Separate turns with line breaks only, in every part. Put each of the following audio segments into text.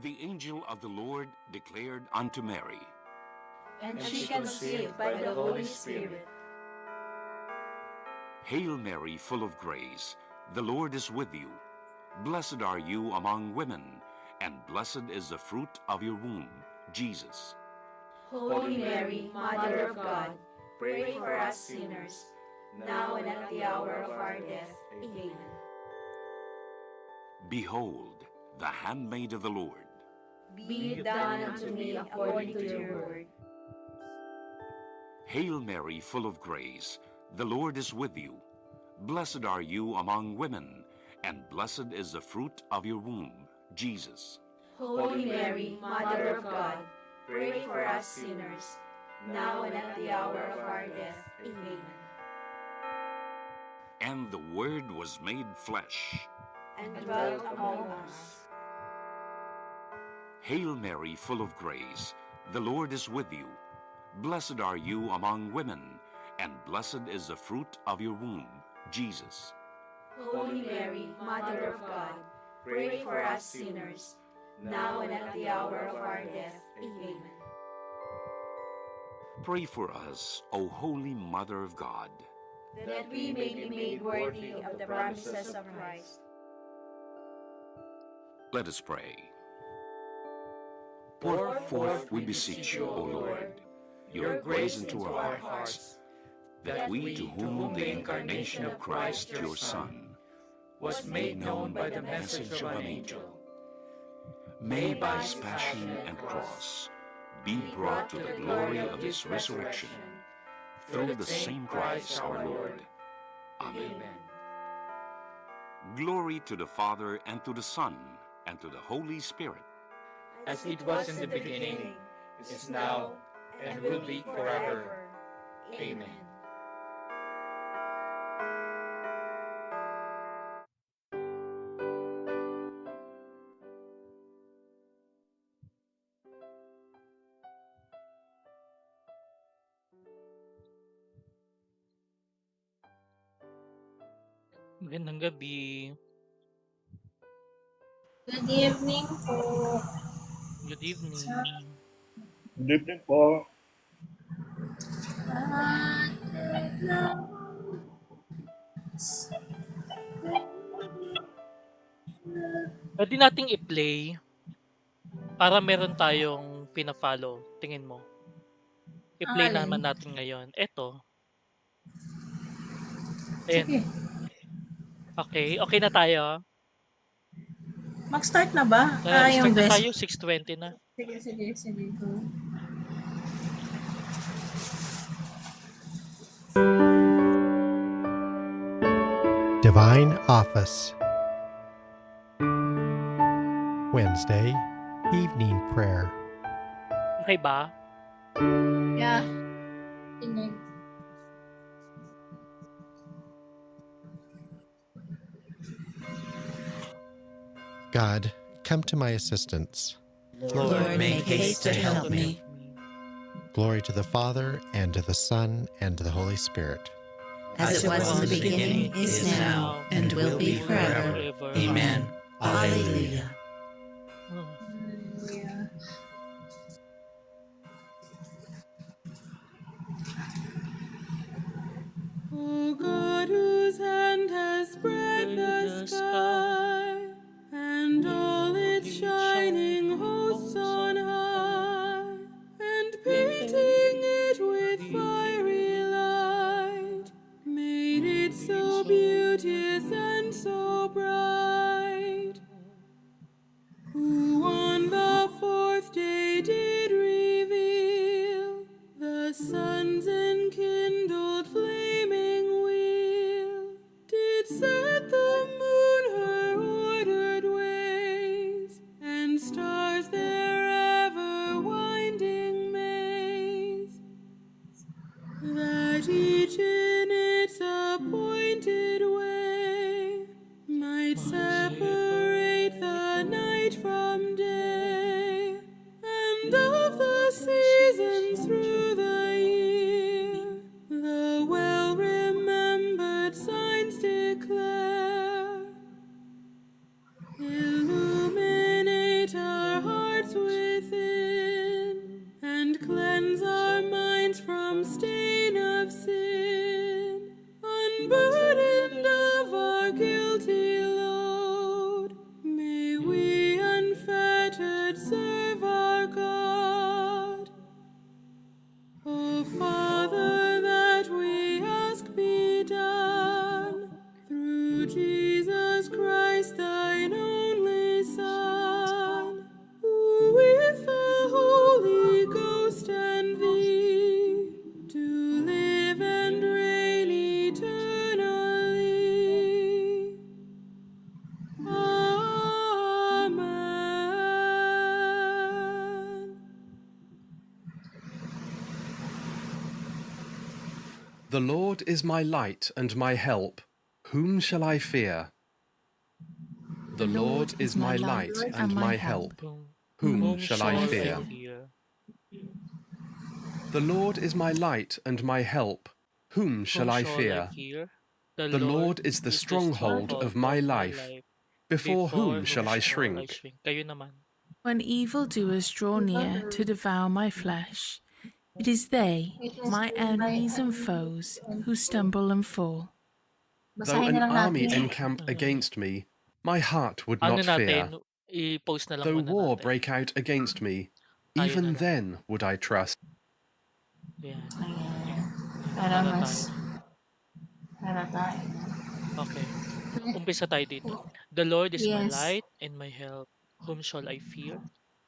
The angel of the Lord declared unto Mary,
And she conceived by the Holy Spirit.
Hail Mary, full of grace, the Lord is with you. Blessed are you among women, and blessed is the fruit of your womb, Jesus.
Holy Mary, Mother of God, pray for us sinners, now and at the hour of our death. Amen.
Behold, the handmaid of the Lord.
Be it done unto me according to your word.
Hail Mary, full of grace, the Lord is with you. Blessed are you among women, and blessed is the fruit of your womb, Jesus.
Holy Mary, Mother of God, pray for us sinners, now and at the hour of our death. Amen.
And the Word was made flesh.
And dwelt among us.
Hail Mary, full of grace, the Lord is with you. Blessed are you among women, and blessed is the fruit of your womb, Jesus.
Holy Mary, Mother of God, pray for us sinners, now and at the hour of our death. Amen.
Pray for us, O Holy Mother of God,
that we may be made worthy of the promises of Christ.
Let us pray. Pour forth, we beseech you, O Lord, your grace into our hearts, that we, to whom the incarnation of Christ, your Son, was made known by the message of an angel, may by his passion and cross be brought to the glory of his resurrection, through the same Christ our Lord. Amen. Glory to the Father, and to the Son, and to the Holy Spirit.
As it was in the beginning, is now, and will be forever. Amen.
Magandang gabi.
Good evening po.
Good evening.
Good evening po.
Pwede nating i-play para meron tayong pina-follow. Tingin mo. I-play
Ang alin?
naman natin ngayon. Eto.
Sige.
Ayan. Okay na tayo.
Mag-start na ba?
Start
Yung
na
best.
tayo, 6:20 na.
Sige. Go.
Divine Office, Wednesday Evening Prayer.
Okay ba?
Yeah. Inig.
God, come to my assistance.
Lord, make haste to help me.
Glory to the Father, and to the Son, and to the Holy Spirit.
As it was in the beginning, is now, and will be forever. Amen. Alleluia.
Hallelujah.
O God, whose hand has spread the sky, and all its shining hosts on high, and painting it with fiery light, made it so beauteous and so bright, who on the fourth day did reveal the sun's enkindled flaming wheel, did set the moon her ordered ways, and stars their ever winding maze, that each in its appointed way might separate the night from day, and of the seasons through the year the well-remembered signs declare. Illuminate our hearts from stain of sin, unburdened of our guilty load, may we unfettered serve our God. O Father, that we ask be done, through Jesus Christ, thine only Son, who with the Holy Ghost and thee do live and reign eternally. Amen.
The Lord is my light and my help. Whom shall I fear? The Lord is my light and my help. Whom shall I fear? The Lord is my light and my help. Whom shall I fear?
The
Lord is the stronghold of my life. Before whom shall I shrink?
Kayo naman.
When evildoers draw near to devour my flesh, it is they, my enemies and foes, who stumble and fall.
Though an army encamp against me, my heart would
Ano
not fear.
natin, i-post na lang
Though
muna
war
natin.
break out against me,
Tayo na
even
lang.
then would I trust.
Yan.
Ayan. Para
Ano
mas,
tayo?
para tayo.
Okay. Umpisa tayo dito. The Lord is my
Yes.
light and my help. Whom shall I fear?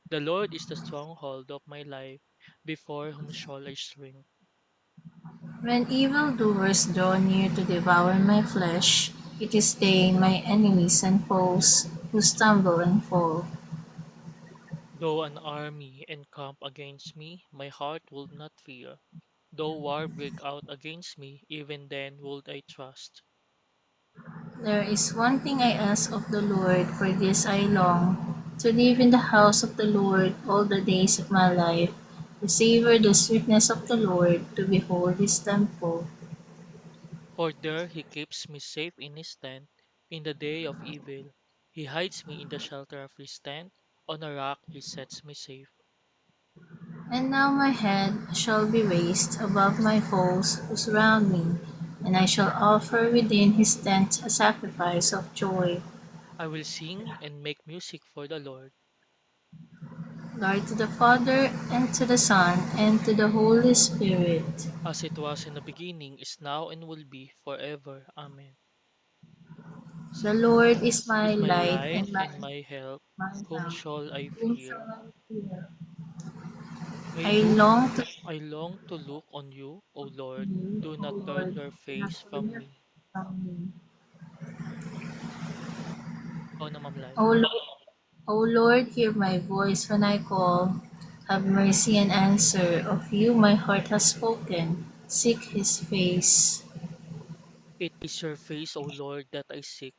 The Lord is the stronghold of my life. Before whom shall I shrink?
When evildoers draw near to devour my flesh, it is they, my enemies and foes, who stumble and fall.
Though an army encamp against me, my heart will not fear. Though war break out against me, even then would I trust.
There is one thing I ask of the Lord, for this I long, to live in the house of the Lord all the days of my life, to savor the sweetness of the Lord, to behold his temple.
For there he keeps me safe in his tent in the day of evil. He hides me in the shelter of his tent. On a rock he sets me safe.
And now my head shall be raised above my foes who surround me, and I shall offer within his tent a sacrifice of joy.
I will sing and make music for the Lord.
Glory to the Father, and to the Son, and to the Holy Spirit.
As it was in the beginning, is now, and will be forever. Amen.
The Lord is my
Is my
light
light
and my
and my help. Whom
help.
shall I
Whom shall
fear?
I fear?
I
I
look
long to
I long to look on you, O Lord.
you,
Do
O
not turn
Lord,
your
do not
face
turn
from
your
me.
face from me.
Ikaw na, Ma'am Lai.
O Lord, hear my voice when I call. Have mercy and answer. Of you my heart has spoken. Seek his face.
It is your face, O Lord, that I seek.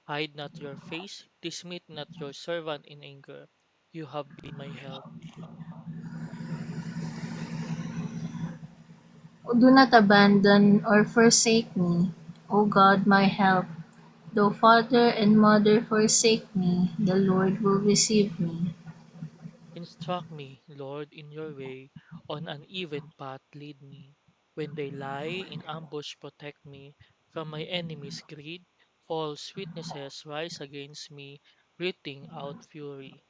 Hide not your face, dismiss not your servant in anger. You have been my help.
Do not abandon or forsake me, O God, my help. Though father and mother forsake me, the Lord will receive me.
Instruct me, Lord, in your way. On an even path lead me. When they lie in ambush, protect me. From my enemies' greed, false witnesses rise against me, breathing out fury.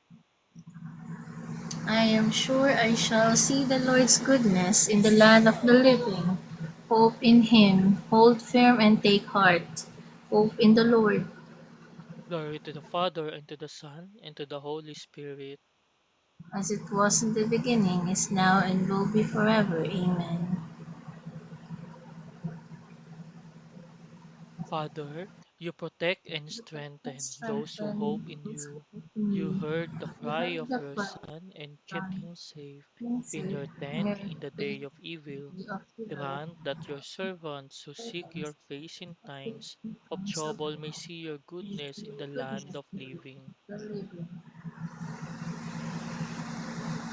I am sure I shall see the Lord's goodness in the land of the living. Hope in him, hold firm and take heart. Hope in the Lord.
Glory to the Father, and to the Son, and to the Holy Spirit.
As it was in the beginning, is now, and will be forever. Amen.
Father, you protect and strengthen those who hope
Strengthen
in
those who
you.
hope in
You
you.
heard the
You
cry
heard
of
the
your
cry
Son and kept
of
him safe
being
in
safe
your
in
tent
your
in the
faith
day of evil.
of evil.
Grant that your servants who seek your face in
Faith
times
in
of
times of
trouble may see your goodness in the land
goodness
of living.
the living.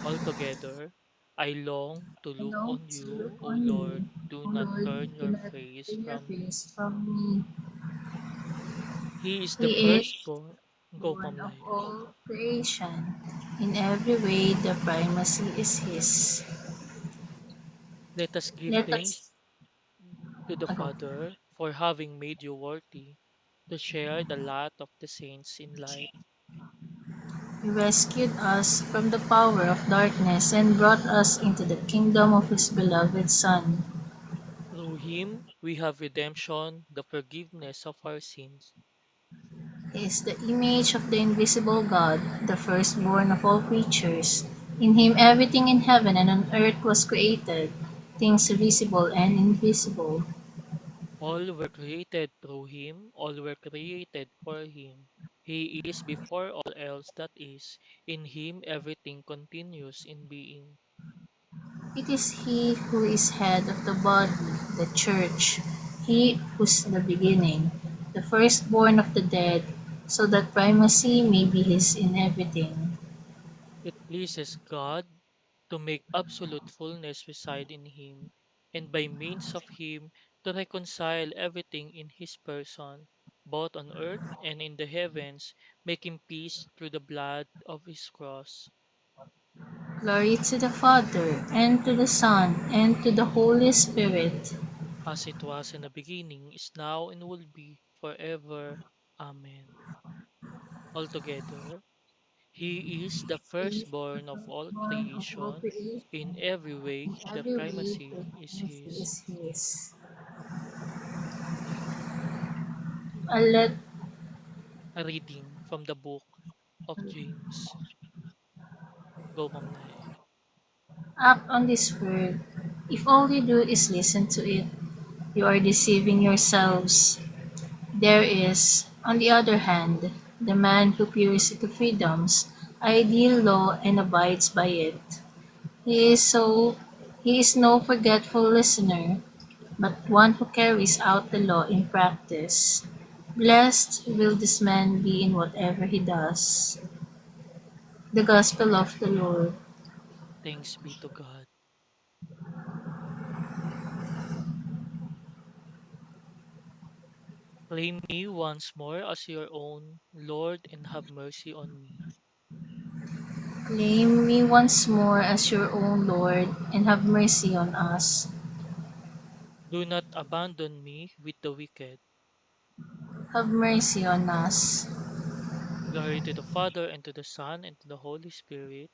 Altogether, I long to look
Long
on
to
you,
look
O
on
Lord.
you,
Do
O
not
Lord,
turn
do
your
not
face
turn your
from me.
face from me.
He is the
He is
firstborn. Go,
born
Ma'am
of
Lai.
all creation. In every way, the primacy is his.
Let us give
Let
thanks
us
to the Father for having made you worthy to share the lot of the saints in light.
He rescued us from the power of darkness and brought us into the kingdom of His beloved Son.
Through him we have redemption, the forgiveness of our sins.
He is the image of the invisible God, the firstborn of all creatures. In Him everything in heaven and on earth was created, things visible and invisible.
All were created through him, all were created for him. He is before all else that is. In him everything continues in being.
It is He who is head of the body, the Church, He who's the beginning, the firstborn of the dead, so that primacy may be His in everything.
It pleases God to make absolute fullness reside in him, and by means of him to reconcile everything in his person, both on earth and in the heavens, making peace through the blood of his cross.
Glory to the Father, and to the Son, and to the Holy Spirit.
As it was in the beginning, is now, and will be forever. Amen. Altogether, he is the
He is the
firstborn of all
firstborn of all
creation. In
creation.
every way,
In
the
every way, the
primacy is
mercy
his.
is His. Let
A reading from the book of James. Go, Ma'am Nay.
act on this word. If all you do is listen to it, you are deceiving yourselves. There is, on the other hand, the man who peers into freedom's ideal law and abides by it. He is so he is no forgetful listener, but one who carries out the law in practice. Blessed will this man be in whatever he does. The Gospel of the Lord.
Thanks be to God. Claim me once more as your own, Lord, and have mercy on me.
Claim me once more as your own Lord, and have mercy on us.
Do not abandon me with the wicked.
Have mercy on us.
Glory to the Father, and to the Son, and to the Holy Spirit.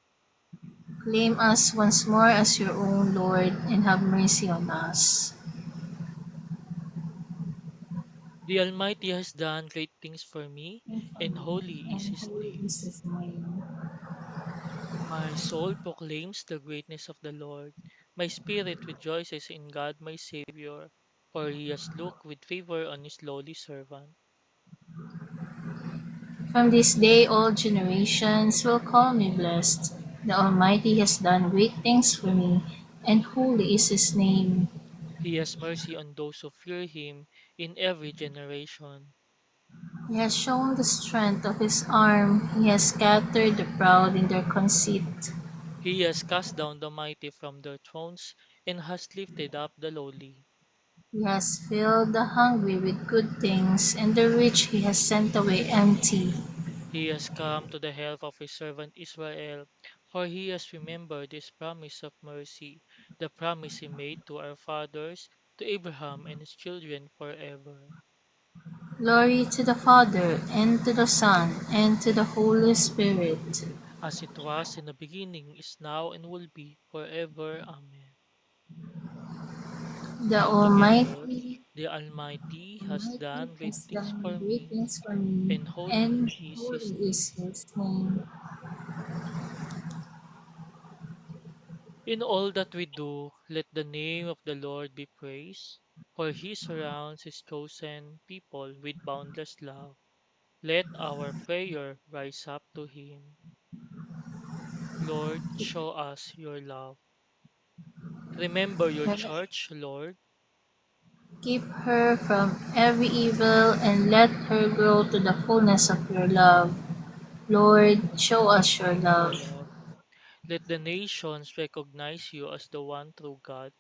Claim us once more as your own Lord, and have mercy on us.
The Almighty has done great things for me, and holy is
And
his
holy
name.
is His name.
My soul proclaims the greatness of the Lord. My spirit rejoices in God my Savior, for he has looked with favor on his lowly servant.
From this day all generations will call me blessed. The Almighty has done great things for me, and holy is His name.
He has mercy on those who fear him in every generation.
He has shown the strength of His arm. He has scattered the proud in their conceit.
He has cast down the mighty from their thrones and has lifted up the lowly.
He has filled the hungry with good things, and the rich He has sent away empty.
He has come to the help of his servant Israel, for he has remembered his promise of mercy, the promise he made to our fathers, to Abraham and his children forever.
Glory to the Father, and to the Son, and to the Holy Spirit.
As it was in the beginning, is now, and will be forever. Amen.
The
Altogether,
Almighty,
the Almighty has
Almighty
done great
has
things
done
for
great
me,
things for me,
and holy
and
is his
holy is
name.
His name.
In all that we do, let the name of the Lord be praised, for he surrounds his chosen people with boundless love. Let our prayer rise up to him. Lord, show us your love. Remember your church, Lord.
Keep her from every evil, and let her grow to the fullness of your love. Lord, show us your
Your
love.
love. Let the nations recognize you as the one true God.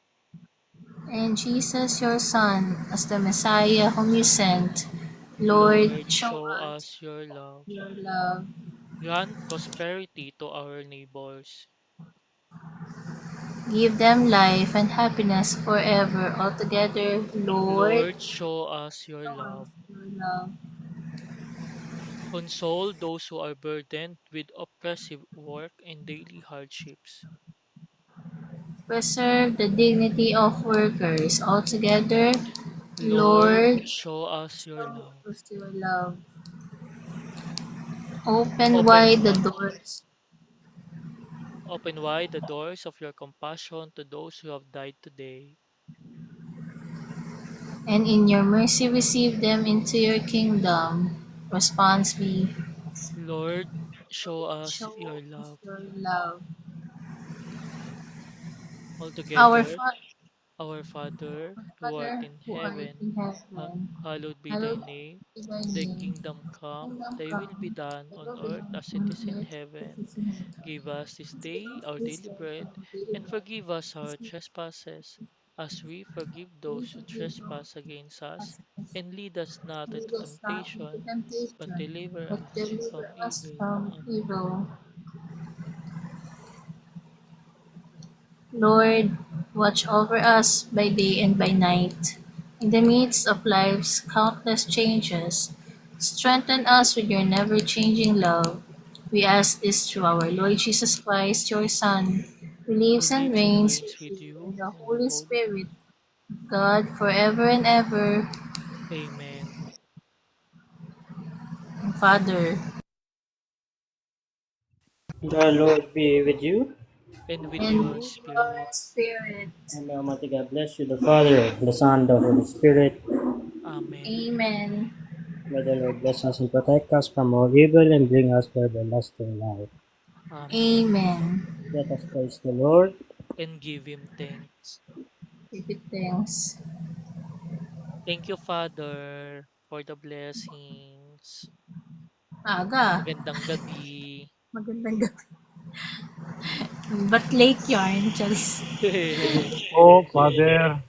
And Jesus, your Son, as the Messiah whom you sent, Lord,
Lord,
show
show
us
us your love.
your love.
Grant prosperity to our neighbors.
Give them life and happiness forever. Altogether, Lord,
Lord, show us your
show us
love.
your love.
Console those who are burdened with oppressive work and daily hardships.
Preserve the dignity of workers. Altogether,
Lord,
Lord,
show us your
show
love.
us your love. Open
Open
wide the
wide,
doors
open wide the doors of your compassion to those who have died today.
and in your mercy receive them into your kingdom. Response B.
Lord, show us
Show
your
us
love.
your love. Our
Altogether, our Father, who art
Father
in
who art
heaven,
in heaven,
hallowed be thy
hallowed
name.
be thy
Thy
name.
kingdom come,
Kingdom
thy will be
come,
done
thy
on
will be
earth
done
as it
on
is in
earth as
heaven.
it is in heaven.
Give us this
Give
day
us
our
this
daily
day
bread,
our daily
and
bread.
forgive us our
As
trespasses, as we forgive
we
those who
forgive those
trespass against us.
who trespass.
And lead us not
Lead
into
us not into
temptation, but
temptation,
deliver
but
us from
deliver us
evil.
from
Amen.
evil. Lord, watch over us by day and by night. In the midst of life's countless changes, strengthen us with your never changing love. We ask this through our Lord Jesus Christ, your Son, who
Who
lives and
lives and
reigns
reigns
with
with
you
you
in the
in the
Holy
Holy.
Spirit, God, forever and ever.
Amen.
And Father,
The Lord be with you,
And with
and
your
with your
spirit.
Spirit.
and may Almighty God bless you, the Father, the Son, the Holy Spirit.
Amen.
Amen.
May the Lord bless us and protect us from all evil and bring us to everlasting life.
Amen.
Amen.
Let us praise the Lord.
And give him thanks.
Give it thanks.
Thank you, Father, for the blessings.
Aga.
Magandang gabi.
Magandang gabi. But late yarn, Charis.
Oh, Father.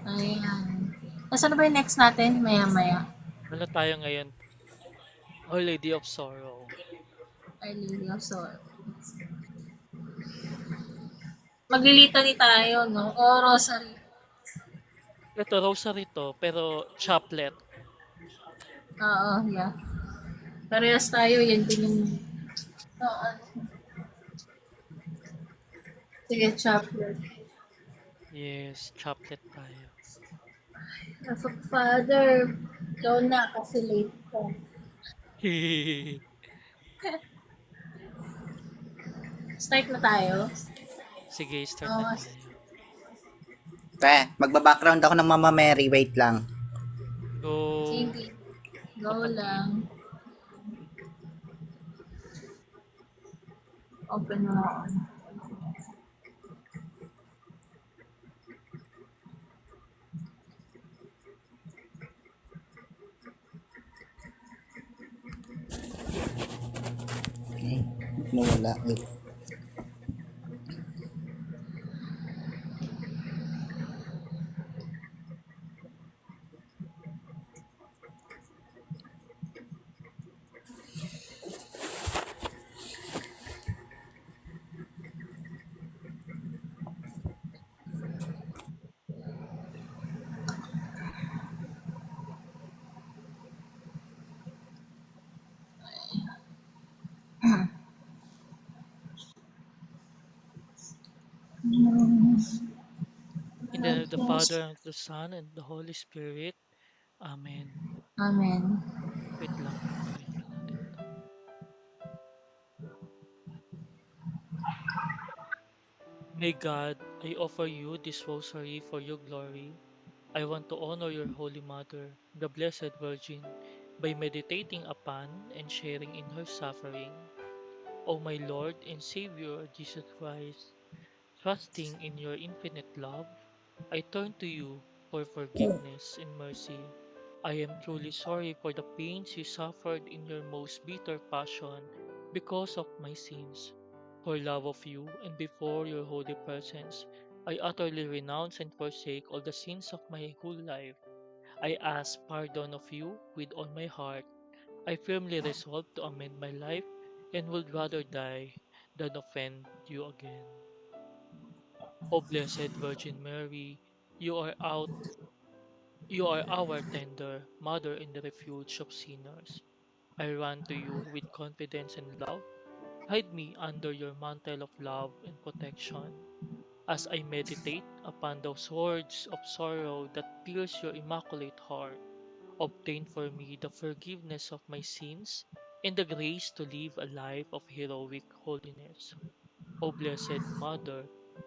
Ayan. Nasaan na ba yung next natin? Maya-maya.
Ano tayo ngayon? Our Lady of Sorrow.
Ay, Lily of Sorrow. Maglilitany tayo, no? O rosary.
Ito, rosary to, pero chaplet.
Oo, yeah. Parehas tayo, yan din yung... Oo. Sige, chaplet.
Yes, chaplet tayo.
Father, ikaw na kasi late ka. Start na tayo?
Sige, start na
Oo.
tayo.
Magba-background ako ng Mama Mary. Wait lang.
Go,
Sige. Go
kapatid.
lang. Open mo on.
Okay. Nawala. Wait.
In the name of the Father, and of the Son, and the Holy Spirit. Amen.
Amen.
Wait lang, babasahin lang natin to. May God, I offer you this rosary for your glory. I want to honor your Holy Mother, the Blessed Virgin, by meditating upon and sharing in her suffering. O my Lord and Savior Jesus Christ, trusting in your infinite love, I turn to you for forgiveness and mercy. I am truly sorry for the pains you suffered in your most bitter passion because of my sins. For love of you and before your holy presence, I utterly renounce and forsake all the sins of my whole life. I ask pardon of you with all my heart. I firmly resolve to amend my life and would rather die than offend you again. O Blessed Virgin Mary, you are out you are our tender mother in the refuge of sinners. I run to you with confidence and love. Hide me under your mantle of love and protection. As I meditate upon those words of sorrow that pierce your immaculate heart, obtain for me the forgiveness of my sins and the grace to live a life of heroic holiness. O Blessed Mother,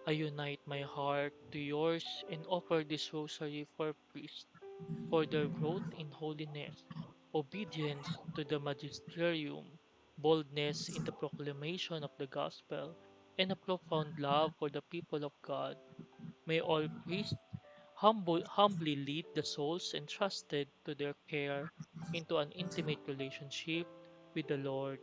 I unite my heart to yours and offer this rosary for priests, for their growth in holiness, obedience to the magisterium, boldness in the proclamation of the gospel, and a profound love for the people of God. May all priests humbly lead the souls entrusted to their care into an intimate relationship with the Lord.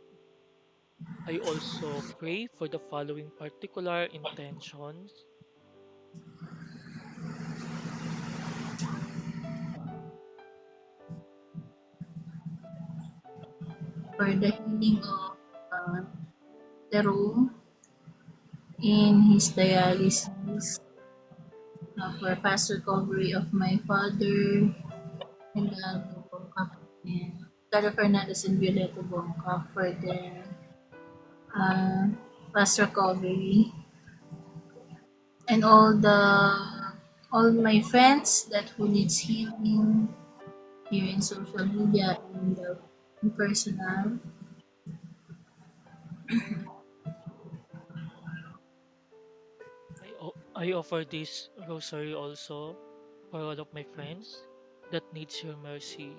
I also pray for the following particular intentions.
For the healing of Jerome in his dialysis, for fast recovery of my father, and Bongka, and Clara Fernandez and Violeta Bongka for their uh, fast recovery, and all my friends that who needs healing here in social media and in personal.
I offer this rosary also for all of my friends that needs your mercy,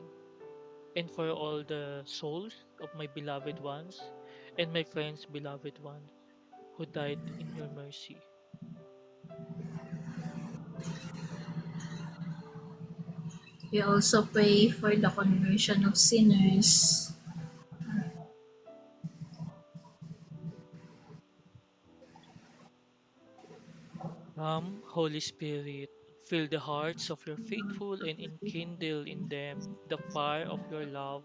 and for all the souls of my beloved ones and my friends' beloved ones who died in your mercy.
We also pray for the conversion of sinners.
Come, Holy Spirit, fill the hearts of your faithful and enkindle in them the fire of your love.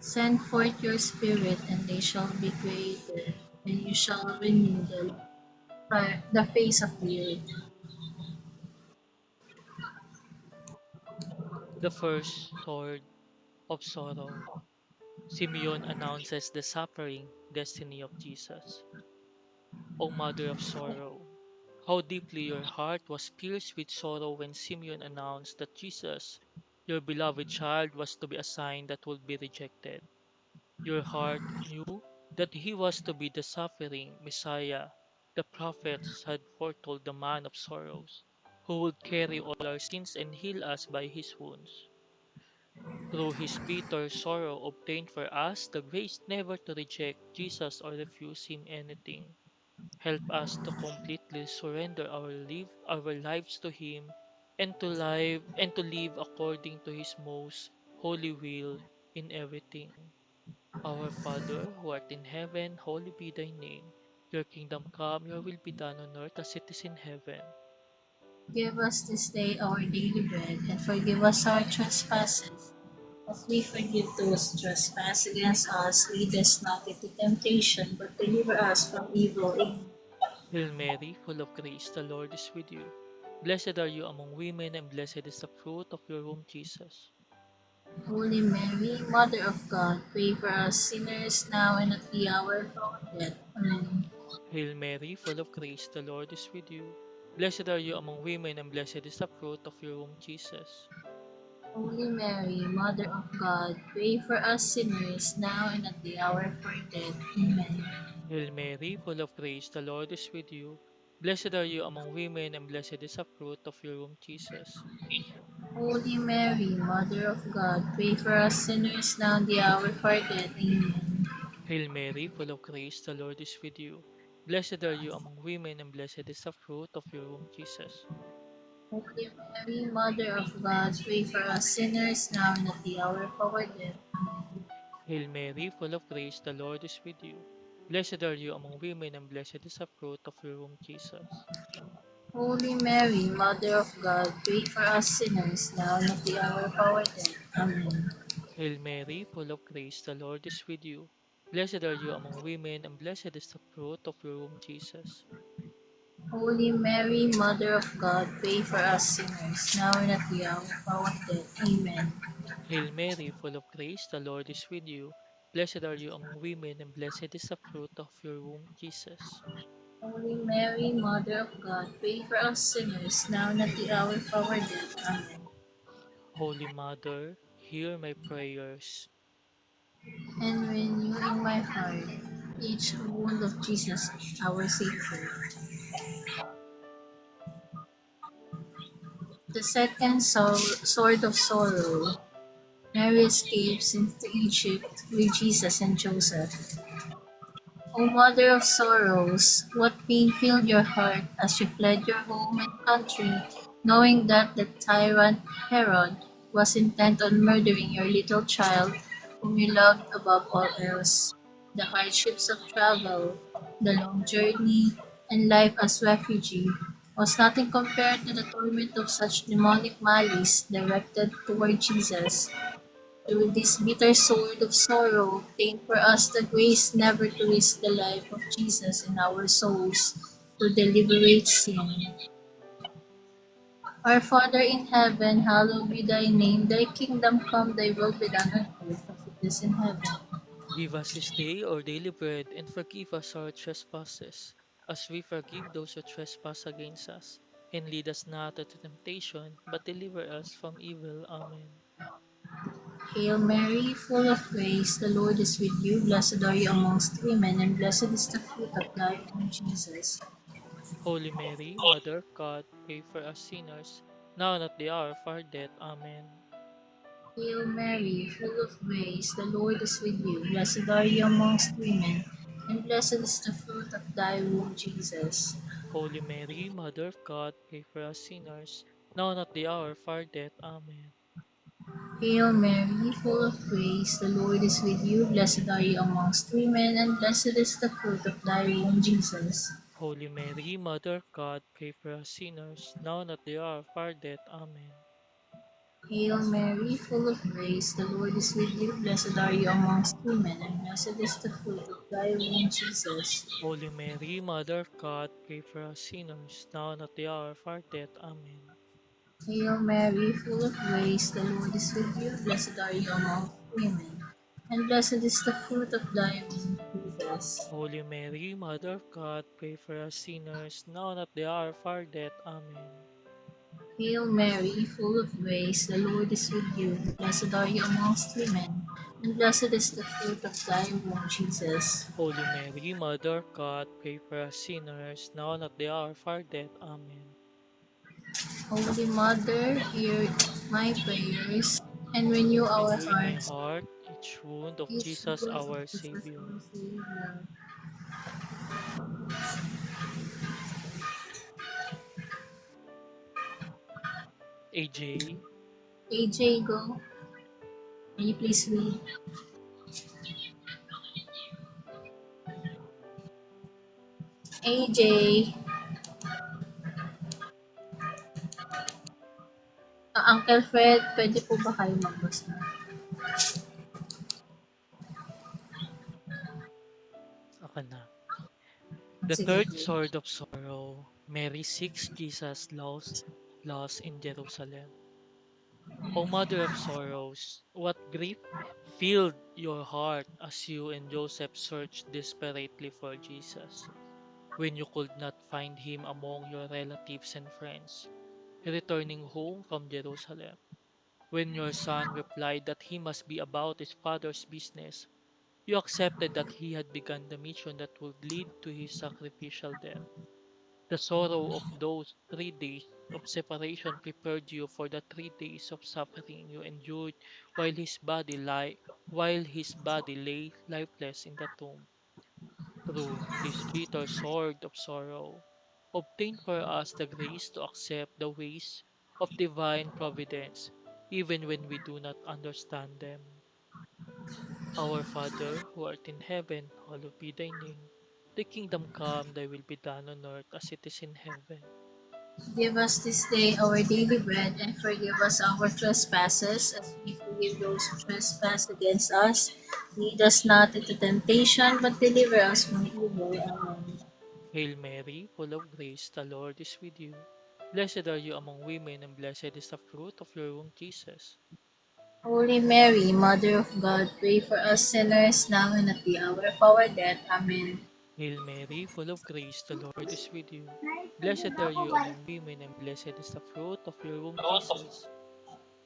Send forth your Spirit, and they shall be created, and you shall renew the face of the earth.
The first sword of sorrow. Simeon announces the suffering destiny of Jesus. O Mother of Sorrow, how deeply your heart was pierced with sorrow when Simeon announced that Jesus, your beloved child, was to be a sign that would be rejected. Your heart knew that he was to be the suffering Messiah the prophets had foretold, the man of sorrows, who would carry all our sins and heal us by his wounds. Through his bitter sorrow obtained for us the grace never to reject Jesus or refuse him anything. Help us to completely surrender our lives to him and to live according to his most holy will in everything. Our Father, who art in heaven, holy be thy name. Your kingdom come, your will be done on earth as it is in heaven.
Give us this day our daily bread, and forgive us our trespasses, as we forgive those who trespass against us. Lead us not into temptation, but deliver us from evil. Amen.
Hail Mary, full of grace, the Lord is with you. Blessed are you among women, and blessed is the fruit of your womb, Jesus.
Holy Mary, Mother of God, pray for us sinners now and at the hour of our death. Amen.
Hail Mary, full of grace, the Lord is with you. Blessed are you among women, and blessed is the fruit of your womb, Jesus.
Holy Mary, Mother of God, pray for us sinners now and at the hour of our death. Amen.
Hail Mary, full of grace, the Lord is with you. Blessed are you among women, and blessed is the fruit of your womb, Jesus.
Holy Mary, Mother of God, pray for us sinners now and the hour of our death. Amen.
Hail Mary, full of grace, the Lord is with you. Blessed are you among women, and blessed is the fruit of your womb, Jesus.
Holy Mary, Mother of God, pray for us sinners now and at the hour of our death. Amen.
Hail Mary, full of grace, the Lord is with you. Blessed are you among women, and blessed is the fruit of your womb, Jesus.
Holy Mary, Mother of God, pray for us sinners now and at the hour of our death. Amen.
Hail Mary, full of grace, the Lord is with you. Blessed are you among women, and blessed is the fruit of your womb, Jesus.
Holy Mary, Mother of God, pray for us sinners, now and at the hour of our death. Amen.
Hail Mary, full of grace, the Lord is with you. Blessed are you among women, and blessed is the fruit of your womb, Jesus.
Holy Mary, Mother of God, pray for us sinners, now and at the hour of our death. Amen.
Holy Mother, hear my prayers.
And renew in my heart each wound of Jesus, our Savior. The second sword of sorrow. Mary escapes into Egypt with Jesus and Joseph. O Mother of Sorrows, what pain filled your heart as you fled your home and country, knowing that the tyrant Herod was intent on murdering your little child, whom you loved above all else. The hardships of travel, the long journey, and life as refugee was nothing compared to the torment of such demonic malice directed toward Jesus. Through this bitter sword of sorrow, obtain for us the grace never to risk the life of Jesus in our souls, to deliberate sin. Our Father in heaven, hallowed be thy name. Thy kingdom come, thy will be done on earth as it is in heaven.
Give us this day our daily bread, and forgive us our trespasses, as we forgive those who trespass against us. And lead us not into temptation, but deliver us from evil. Amen.
Hail Mary, full of grace, the Lord is with you. Blessed are you amongst women, and blessed is the fruit of thy womb, Jesus.
Holy Mary, Mother of God, pray for us sinners, now and at the hour of our death. Amen.
Hail Mary, full of grace, the Lord is with you. Blessed are you amongst women, and blessed is the fruit of thy womb, Jesus.
Holy Mary, Mother of God, pray for us sinners, now and at the hour of our death. Amen.
Hail Mary, full of grace, the Lord is with you. Blessed are you amongst women, and blessed is the fruit of thy womb, Jesus.
Holy Mary, Mother of God, pray for us sinners, now and at the hour of our death. Amen.
Hail Mary, full of grace, the Lord is with you. Blessed are you amongst women, and blessed is the fruit of thy womb, Jesus.
Holy Mary, Mother of God, pray for us sinners, now and at the hour of our death. Amen.
Hail Mary, full of grace, the Lord is with you. Blessed are you amongst women, and blessed is the fruit of thy womb, Jesus.
Holy Mary, Mother of God, pray for us sinners, now and at the hour of our death. Amen.
Hail Mary, full of grace, the Lord is with you. Blessed are you amongst women, and blessed is the fruit of thy womb, Jesus.
Holy Mary, Mother of God, pray for us sinners, now and at the hour of our death. Amen.
Holy Mother, hear my prayers, and renew our
Renew in my
hearts.
heart each wound of
Each
Jesus
word of
our
Jesus
Savior.
our Savior.
AJ,
AJ, go. Can you please read? AJ, Uncle Fred, pwede po ba kayo magbasa?
ako na. The
Sige
third
po.
sword of sorrow. Mary seeks Jesus lost in Jerusalem. O Mother of Sorrows, what grief filled your heart as you and Joseph searched desperately for Jesus, when you could not find him among your relatives and friends, returning home from Jerusalem. When your son replied that he must be about his father's business, you accepted that he had begun the mission that would lead to his sacrificial death. The sorrow of those 3 days of separation prepared you for the 3 days of suffering you endured while his body lay lifeless in the tomb. Through this bitter sword of sorrow, obtain for us the grace to accept the ways of divine providence, even when we do not understand them. Our Father, who art in heaven, hallowed be thy name. Thy kingdom come, thy will be done on earth as it is in heaven.
Give us this day our daily bread, and forgive us our trespasses, as we forgive those who trespass against us. Lead us not into temptation, but deliver us from evil. Amen.
Hail Mary, full of grace, the Lord is with you. Blessed are you among women, and blessed is the fruit of your womb, Jesus.
Holy Mary, Mother of God, pray for us sinners now and at the hour of our death. Amen.
Hail Mary, full of grace, the Lord is with you. Blessed are you among women, and blessed is the fruit of your womb, Jesus.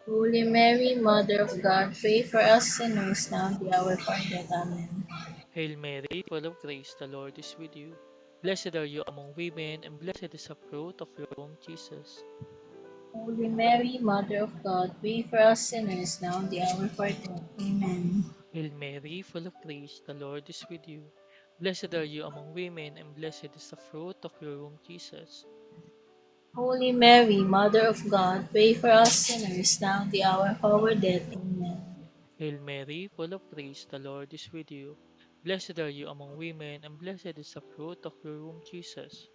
Holy Mary, Mother of God, pray for us sinners now and at the hour of our death. Amen.
Hail Mary, full of grace, the Lord is with you. Blessed are you among women, and blessed is the fruit of your womb, Jesus.
Holy Mary, Mother of God, pray for us sinners now and at the hour of our death. Amen.
Hail Mary, full of grace, the Lord is with you. Blessed are you among women, and blessed is the fruit of your womb, Jesus.
Holy Mary, Mother of God, pray for us sinners now and at the hour of our death. Amen.
Hail Mary, full of grace, the Lord is with you. Blessed are you among women, and blessed is the fruit of your womb, Jesus.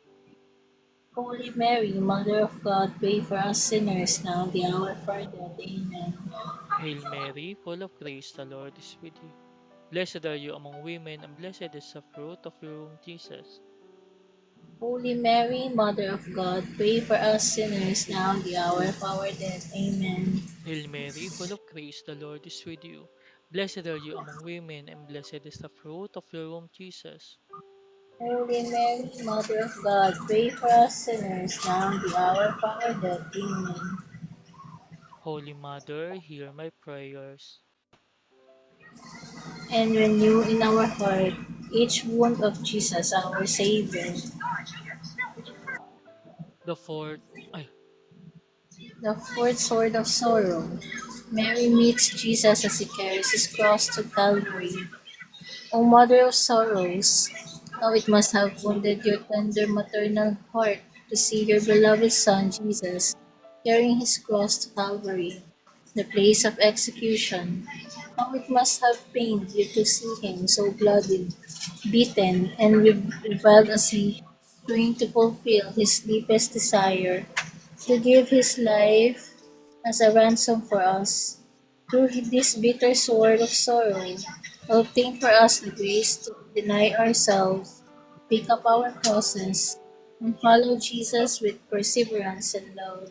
Holy Mary, Mother of God, pray for us sinners now and at the hour of our death. Amen.
Hail Mary, full of grace, the Lord is with you. Blessed are you among women, and blessed is the fruit of your womb, Jesus.
Holy Mary, Mother of God, pray for us sinners now and at the hour of our death. Amen.
Hail Mary, full of grace, the Lord is with you. Blessed are you among women, and blessed is the fruit of your womb, Jesus.
Holy Mary, Mother of God, pray for us sinners now and at the hour of our death. Amen.
Holy Mother, hear my prayers.
And renew in our heart each wound of Jesus, our Savior.
The fourth, ay,
The fourth sword of sorrow. Mary meets Jesus as he carries his cross to Calvary. O Mother of Sorrows, how it must have wounded your tender maternal heart to see your beloved Son, Jesus, carrying his cross to Calvary, the place of execution. How it must have pained you to see him so bloodied, beaten, and reviled as he strained to fulfill his deepest desire, to give his life as a ransom for us. Through this bitter sword of sorrow, obtain for us the grace to deny ourselves, pick up our crosses, and follow Jesus with perseverance and love.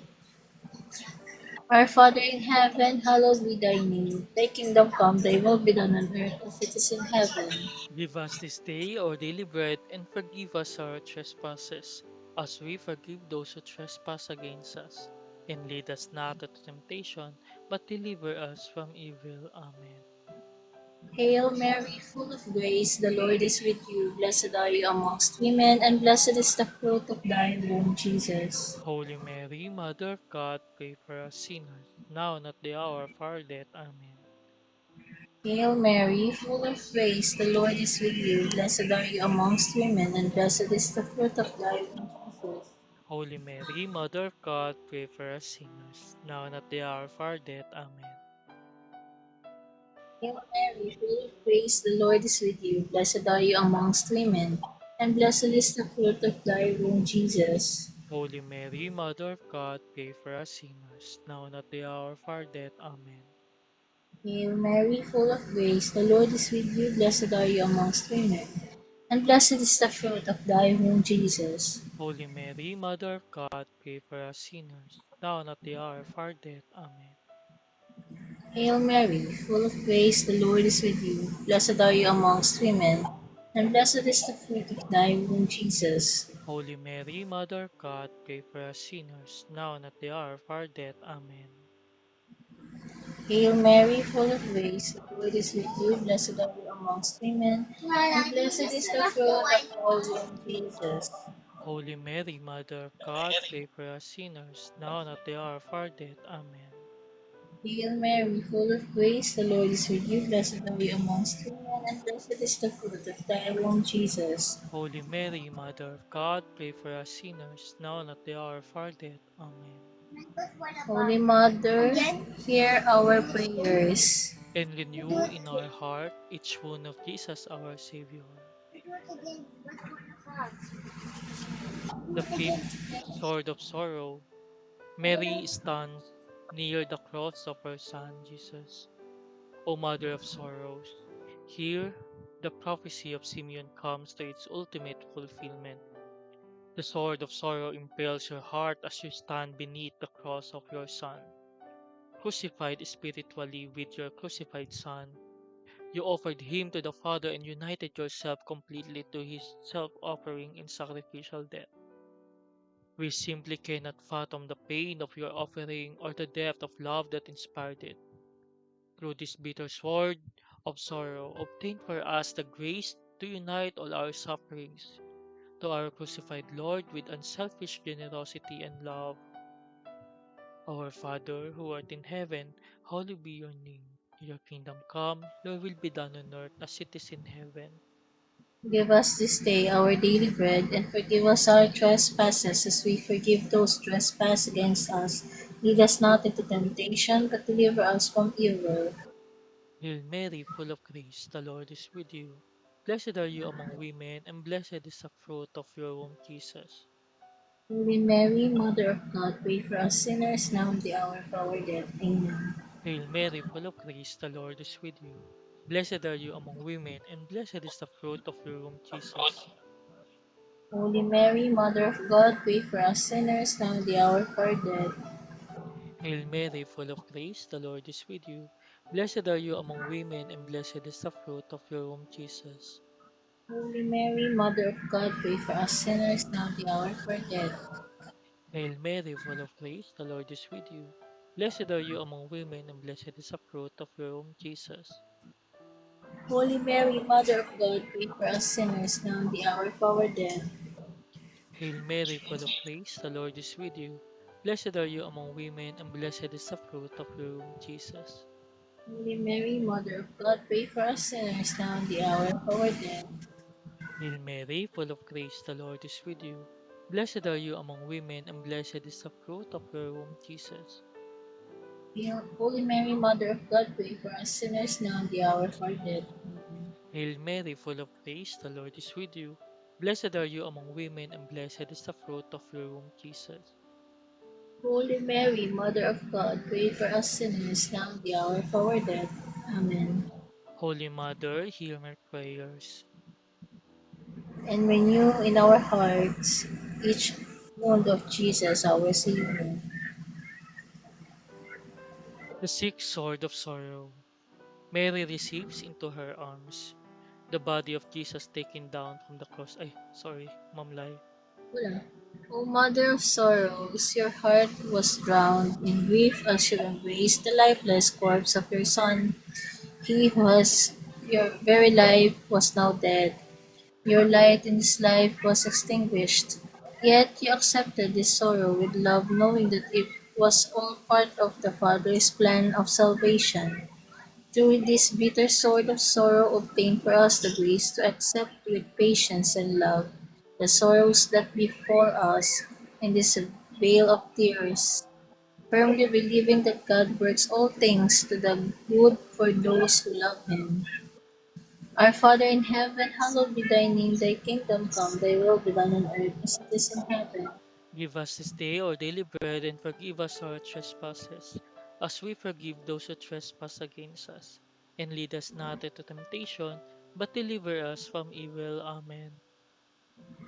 Our Father in heaven, hallowed be thy name. Thy kingdom come, thy will be done on earth as it is in heaven.
give us this day our daily bread, and forgive us our trespasses, as we forgive those who trespass against us. And lead us not into temptation, but deliver us from evil. Amen.
Hail Mary, full of grace, the Lord is with you. Blessed are you amongst women, and blessed is the fruit of thy womb, Jesus.
Holy Mary, Mother of God, pray for us sinners, now and at the hour of our death. Amen.
Hail Mary, full of grace, the Lord is with you. Blessed are you amongst women, and blessed is the fruit of thy womb, Jesus.
Holy Mary, Mother of God, pray for us sinners, now and at the hour of our death. Amen.
Hail Mary, full of grace, the Lord is with you. Blessed are you amongst women, and blessed is the fruit of thy womb, Jesus.
Holy Mary, Mother of God, pray for us sinners, now and at the hour of our death. Amen.
Hail Mary, full of grace, the Lord is with you. Blessed are you amongst women, and blessed is the fruit of thy womb, Jesus.
Holy Mary, Mother of God, pray for us sinners, now and at the hour of our death. Amen.
Hail Mary, full of grace, the Lord is with you. Blessed are you amongst women, and blessed is the fruit of thy womb, Jesus.
Holy Mary, Mother of God, pray for us sinners, now and at the hour of our death. Amen.
Hail Mary, full of grace, the Lord is with you. Blessed are you amongst women, and blessed is the fruit of thy womb, Jesus.
Holy Mary, Mother of God, pray for us sinners, now and at the hour of our death. Amen.
Hail Mary, full of grace, the Lord is with you. Blessed are you amongst women, and blessed is the fruit of thy womb, Jesus.
Holy Mary, Mother of God, pray for us sinners, now and at the hour of our death. Amen.
Holy Mother, hear our prayers.
And renew in our heart each one of Jesus our Savior. The fifth sword of sorrow. Mary stands near the cross of her Son Jesus. O Mother of sorrows, here the prophecy of Simeon comes to its ultimate fulfillment. The sword of sorrow impales your heart as you stand beneath the cross of your Son. Crucified spiritually with your crucified Son, you offered him to the Father and united yourself completely to his self-offering and sacrificial death. We simply cannot fathom the pain of your offering or the depth of love that inspired it. Through this bitter sword of sorrow, obtain for us the grace to unite all our sufferings to our crucified Lord with unselfish generosity and love. Our Father, who art in heaven, hallowed be your name. Your kingdom come, your will be done on earth as it is in heaven.
Give us this day our daily bread, and forgive us our trespasses as we forgive those who trespass against us. Lead us not into temptation, but deliver us from evil.
Hail Mary, full of grace, the Lord is with you. Blessed are you among women, and blessed is the fruit of your womb, Jesus.
Holy Mary, Mother of God, pray for us sinners now and the hour of our death. Amen.
Hail Mary, full of grace, the Lord is with you. Blessed are you among women, and blessed is the fruit of your womb, Jesus.
Holy Mary, Mother of God, pray for us sinners now and the hour of our death.
Hail Mary, full of grace, the Lord is with you. Blessed are you among women, and blessed is the fruit of your womb, Jesus.
Holy Mary, Mother of God, pray for us sinners now and the hour of our death.
Hail Mary, full of grace, the Lord is with you. Blessed are you among women, and blessed is the fruit of your womb, Jesus.
Holy Mary, Mother of God, pray for us sinners now and the hour of our death.
Hail Mary, full of grace, the Lord is with you. Blessed are you among women, and blessed is the fruit of your womb, Jesus.
Holy Mary, Mother of God, pray for us sinners now and the hour of our death.
Hail Mary, full of grace, the Lord is with you. Blessed are you among women, and blessed is the fruit of your womb, Jesus.
Holy Mary, Mother of God, pray for us sinners now and the hour of our death. Amen.
Hail Mary, full of grace, the Lord is with you. Blessed are you among women, and blessed is the fruit of your womb, Jesus.
Holy Mary, Mother of God, pray for us sinners now and the hour of our death. Amen.
Holy Mother, hear my prayers.
And renew in our hearts each wound of Jesus, our Savior.
The sixth sword of sorrow. Mary receives into her arms the body of Jesus taken down from the cross. Ay, sorry, Ma'am Lai.
Wala. O Mother of Sorrows, your heart was drowned in grief as you embraced the lifeless corpse of your Son. He who was your very life was now dead. Your light in this life was extinguished. Yet you accepted this sorrow with love, knowing that it was all part of the Father's plan of salvation. Through this bitter sword of sorrow, obtain for us the grace to accept with patience and love the sorrows that befall us in this vale of tears, firmly believing that God works all things to the good for those who love Him. Our Father in heaven, hallowed be thy name, thy kingdom come, thy will be done on earth as it is in heaven.
Give us this day our daily bread, and forgive us our trespasses, as we forgive those who trespass against us. And lead us not into temptation, but deliver us from evil. Amen.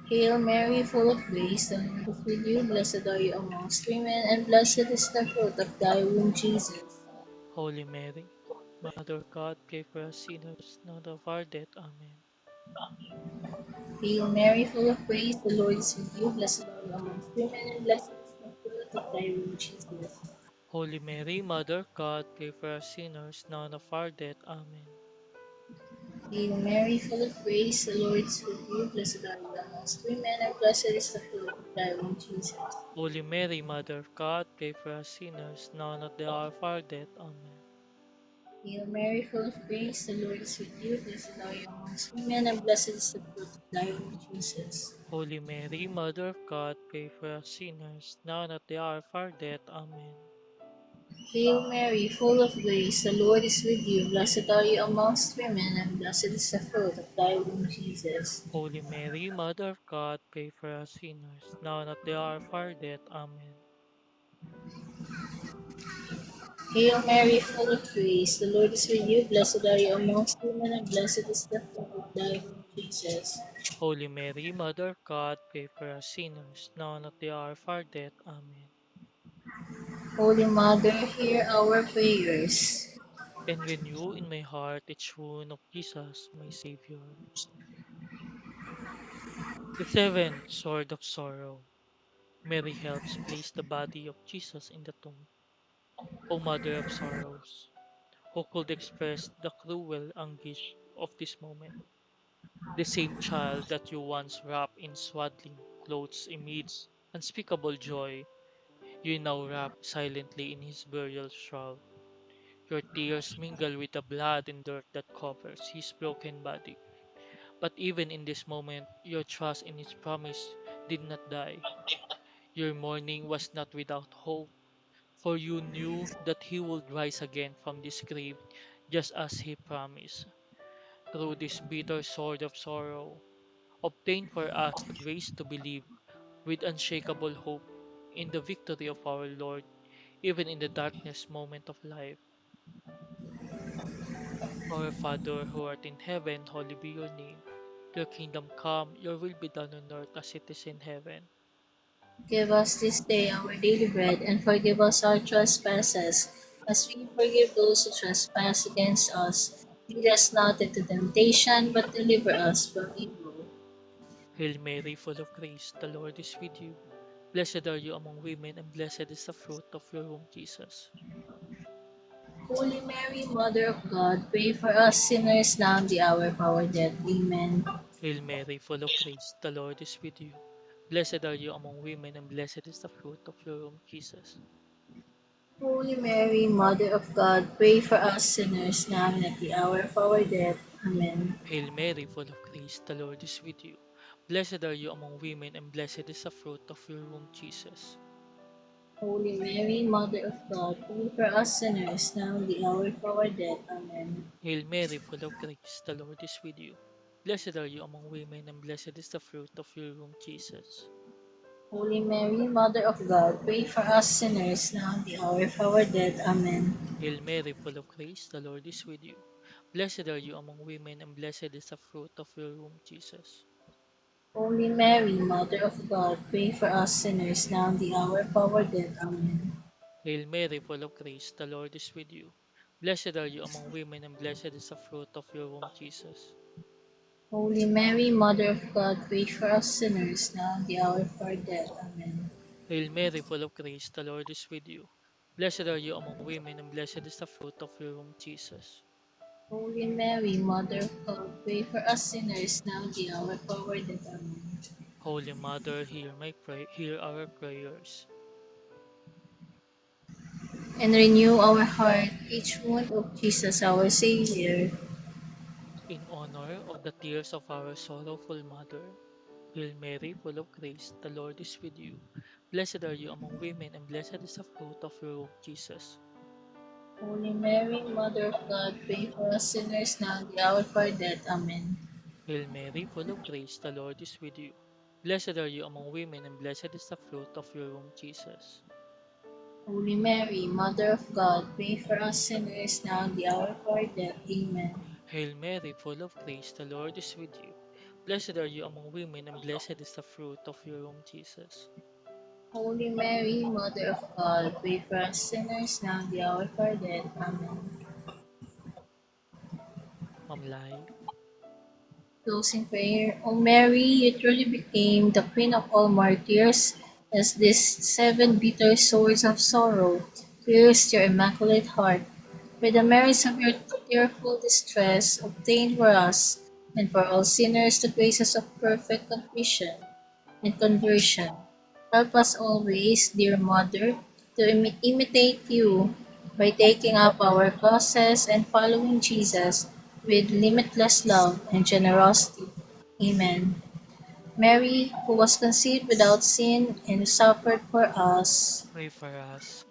Hail Mary, full of grace, the Lord is with you. Blessed are you amongst women, and blessed is the fruit of thy womb, Jesus.
Holy Mary, Mother of God, pray for us sinners, now and of our death. Amen.
Hail Mary, full of grace, the Lord is with you. Blessed are you amongst women, and blessed is the fruit of thy womb, Jesus.
Holy Mary, Mother of God, pray for us sinners, now and of our death. Amen.
Hail Mary, full of grace, the Lord is with you. Blessed are you amongst women, and blessed is the fruit of thy womb, Jesus.
Holy Mary, Mother of God, pray for us sinners, now and at the hour of our death. Amen.
Hail Mary, full of grace, the Lord is with you. Blessed are you amongst women, and blessed is the fruit of thy womb, Jesus.
Holy Mary, Mother of God, pray for us sinners, now and at the hour of our death. Amen.
Hail Mary, full of grace, the Lord is with you. Blessed are you amongst women, and blessed is the fruit of thy womb, Jesus.
Holy Mary, Mother of God, pray for us sinners, now and at the hour of our death. Amen.
Hail Mary, full of grace, the Lord is with you. Blessed are you amongst women, and blessed is the fruit of thy womb, Jesus.
Holy Mary, Mother of God, pray for us sinners, now and at the hour of our death. Amen.
Holy Mother, hear our prayers.
And renew in my heart each wound of Jesus, my Savior. The seventh sword of sorrow. Mary helps place the body of Jesus in the tomb. O Mother of sorrows, who could express the cruel anguish of this moment? The same child that you once wrapped in swaddling clothes amidst unspeakable joy, you now wrap silently in his burial shroud. Your tears mingle with the blood and dirt that covers his broken body. But even in this moment, your trust in his promise did not die. Your mourning was not without hope, for you knew that he would rise again from this grave just as he promised. Through this bitter sword of sorrow, obtain for us the grace to believe with unshakable hope in the victory of our Lord, even in the darkest moment of life. Our Father who art in heaven, hallowed be your name. Your kingdom come, your will be done on earth as it is in heaven.
Give us this day our daily bread, and forgive us our trespasses, as we forgive those who trespass against us. Lead us not into temptation, but deliver us from evil.
Hail Mary, full of grace, the Lord is with you. Blessed are you among women, and blessed is the fruit of your womb, Jesus.
Holy Mary, Mother of God, pray for us sinners now and the hour of our death. Amen.
Hail Mary, full of grace, the Lord is with you. Blessed are you among women, and blessed is the fruit of your womb, Jesus.
Holy Mary, Mother of God, pray for us sinners now and at the hour of our death. Amen.
Hail Mary, full of grace, the Lord is with you. Blessed are you among women, and blessed is the fruit of your womb, Jesus.
Holy Mary, Mother of God, pray for us sinners now and the hour of our death. Amen.
Hail Mary, full of grace, the Lord is with you. Blessed are you among women, and blessed is the fruit of your womb, Jesus.
Holy Mary, Mother of God, pray for us sinners now and the hour of our death. Amen.
Hail Mary, full of grace, the Lord is with you. Blessed are you among women, and blessed is the fruit of your womb, Jesus.
Holy Mary, Mother of God, pray for us sinners now and the hour of our death. Amen.
Hail Mary, full of grace, the Lord is with you. Blessed are you among women, and blessed is the fruit of your womb, Jesus.
Holy Mary, Mother of God, pray for us sinners now and the hour of our death. Amen.
Hail Mary, full of grace, the Lord is with you. Blessed are you among women, and blessed is the fruit of your womb, Jesus.
Holy Mary, Mother of God, pray for us sinners now and the hour of our death. Amen.
Holy Mother, hear our prayers.
And renew our heart, each wound of Jesus our Savior.
In honor of the tears of our sorrowful mother, Hail Mary, full of grace, the Lord is with you. Blessed are you among women, and blessed is the fruit of your womb, Jesus.
Holy Mary, Mother of God, pray for us sinners now and the hour of our death. Amen.
Hail Mary, full of grace, the Lord is with you. Blessed are you among women, and blessed is the fruit of your womb, Jesus.
Holy Mary, Mother of God, pray for us sinners now and the hour of our death. Amen.
Hail Mary, full of grace, the Lord is with you. Blessed are you among women, and blessed is the fruit of your womb, Jesus.
Holy Mary, Mother of God, pray for us sinners now and the hour of our death. Amen.
Mamlay,
Closing prayer. O Mary, you truly became the Queen of all martyrs, as these seven bitter swords of sorrow pierced your immaculate heart. By the merits of your tearful distress, obtain for us and for all sinners the graces of perfect contrition and conversion. Help us always, dear Mother, to imitate you by taking up our crosses and following Jesus with limitless love and generosity. Amen. Mary, who was conceived without sin and who suffered for us.
pray for us.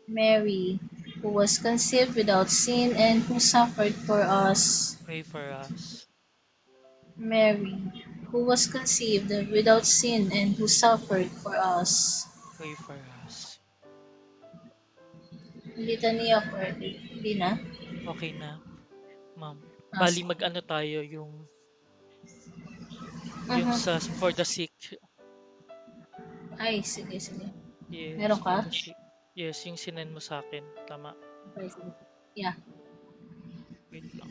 Mary, who was conceived without sin and who suffered for us.
Pray for us.
Mary, who was conceived without sin and who suffered for us.
Pray for us.
Litany of Early. Hindi na?
Okay na, ma'am.
Ah,
Bali mag-ano tayo yung Yung for the sick.
Ay, sige, sige.
Yes,
Meron
for
ka?
the sick. Yes, yung sinend mo sa akin. Tama.
Okay, sige. Yeah.
Wait lang.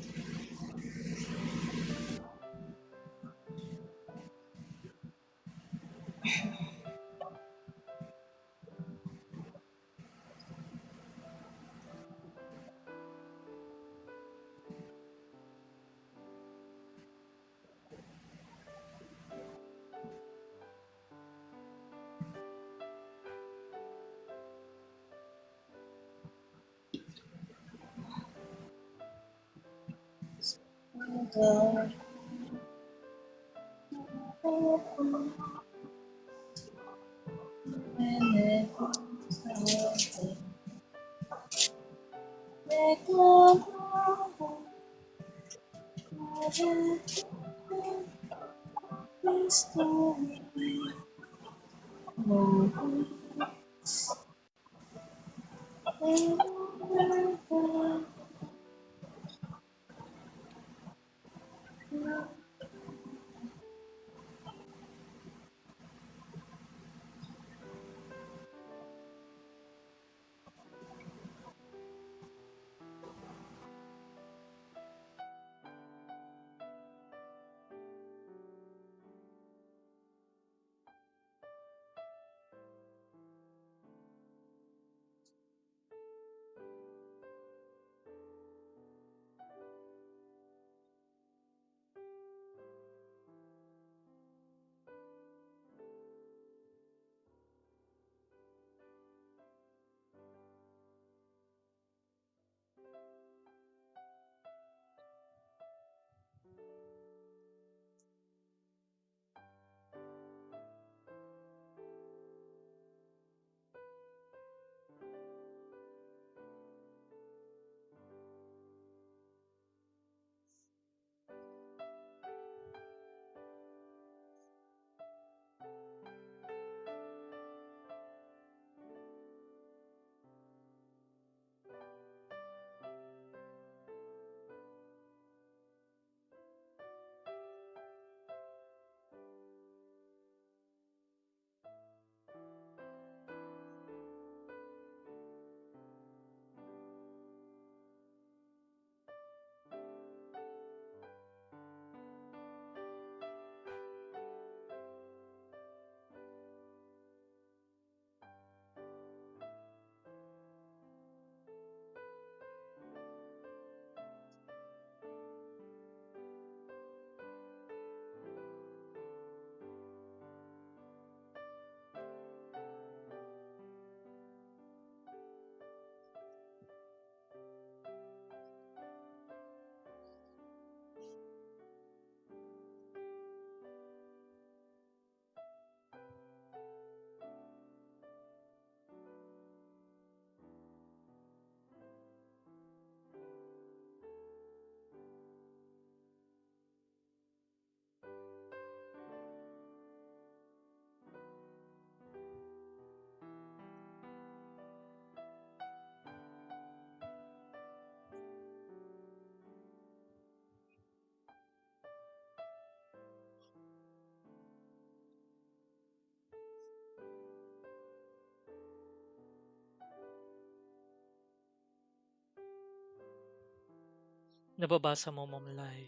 Nababasa mo, Ma'am Lai.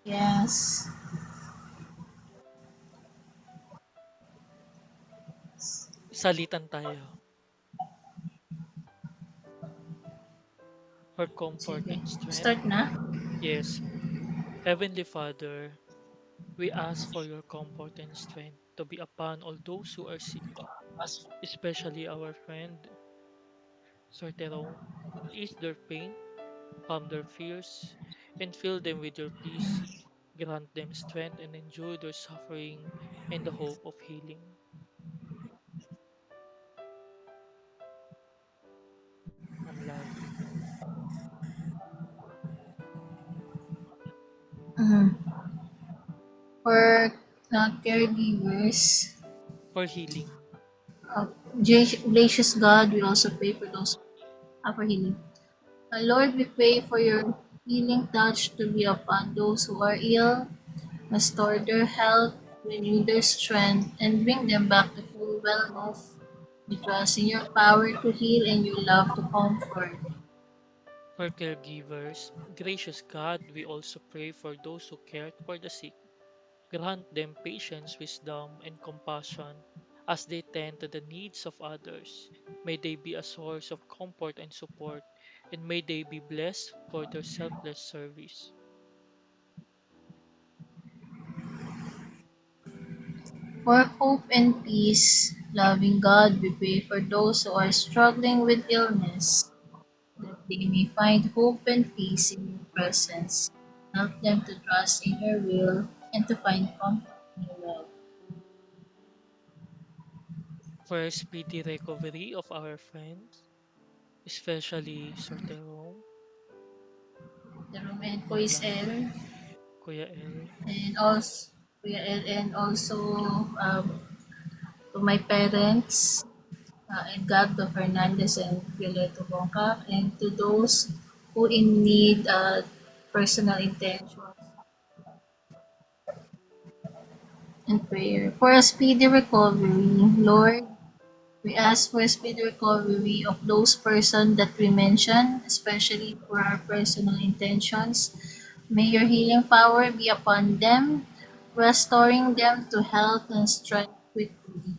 Yes.
Salitan tayo. For comfort
Sige.
and strength.
Start na?
Yes. Heavenly Father, we ask for your comfort and strength to be upon all those who are sick, especially our friend Sir Terong. Ease their pain, calm their fears, and fill them with your peace. Grant them strength and endure their suffering and the hope of healing. Ma'am Lai.
For caregivers,
For healing.
gracious God, we also pray for those for healing. Lord, we pray for your healing touch to be upon those who are ill, restore their health, renew their strength, and bring them back to full wellness. We trust in your power to heal and your love to comfort.
For caregivers, gracious God, we also pray for those who care for the sick. Grant them patience, wisdom, and compassion as they tend to the needs of others. May they be a source of comfort and support, and may they be blessed for their selfless service.
For hope and peace, loving God, we pray for those who are struggling with illness, that they may find hope and peace in your presence. Help them to trust in your will and to find comfort in your love.
For a speedy recovery of our friends, especially Sir Jerome,
Jerome and Kuis
Blanca,
L,
Kuya El,
and also Kuya L, and also to my parents, Edgardo Fernandez and Violeto Bongka, and to those who in need personal intentions and prayer. For a speedy recovery, Lord, we ask for a speedy recovery of those persons that we mentioned, especially for our personal intentions. May your healing power be upon them, restoring them to health and strength quickly.